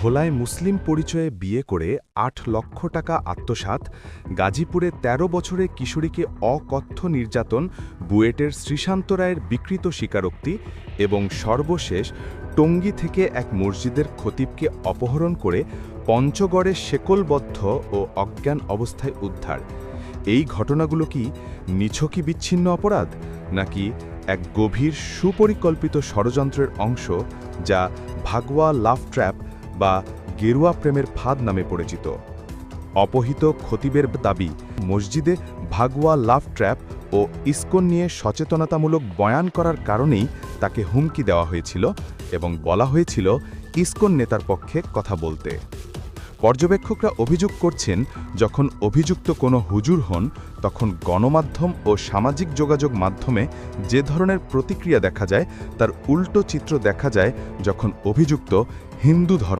ভোলায় মুসলিম পরিচয়ে বিয়ে করে ৮ লক্ষ টাকা আত্মসাৎ, গাজীপুরে ১৩ বছরের কিশোরীকে অকথ্য নির্যাতন, বুয়েটের শ্রীশান্ত রায়ের বিকৃত স্বীকারোক্তি এবং সর্বশেষ টঙ্গী থেকে এক মসজিদের খতিবকে অপহরণ করে পঞ্চগড়ে শেকলবদ্ধ ও অজ্ঞান অবস্থায় উদ্ধার। এই ঘটনাগুলো কি নিছকই বিচ্ছিন্ন অপরাধ, নাকি এক গভীর সুপরিকল্পিত ষড়যন্ত্রের অংশ, যা ভাগওয়া লাভ ট্র্যাপ বা গেরুয়া প্রেমের ফাঁদ নামে পরিচিত? অপহৃত খতিবের দাবি, মসজিদে ভাগওয়া লাভ ট্র্যাপ ও ইসকন নিয়ে সচেতনতামূলক বয়ান করার কারণেই তাকে হুমকি দেওয়া হয়েছিল এবং বলা হয়েছিল ইসকন নেতার পক্ষে কথা বলতে। পর্যবেক্ষকরা অভিযোগ করছেন, যখন অভিযুক্ত কোনো হুজুর হন, তখন গণমাধ্যম ও সামাজিক যোগাযোগ মাধ্যমে যে ধরনের প্রতিক্রিয়া দেখা যায়, তার উল্টো চিত্র দেখা যায় যখন অভিযুক্ত হিন্দু ধর্ম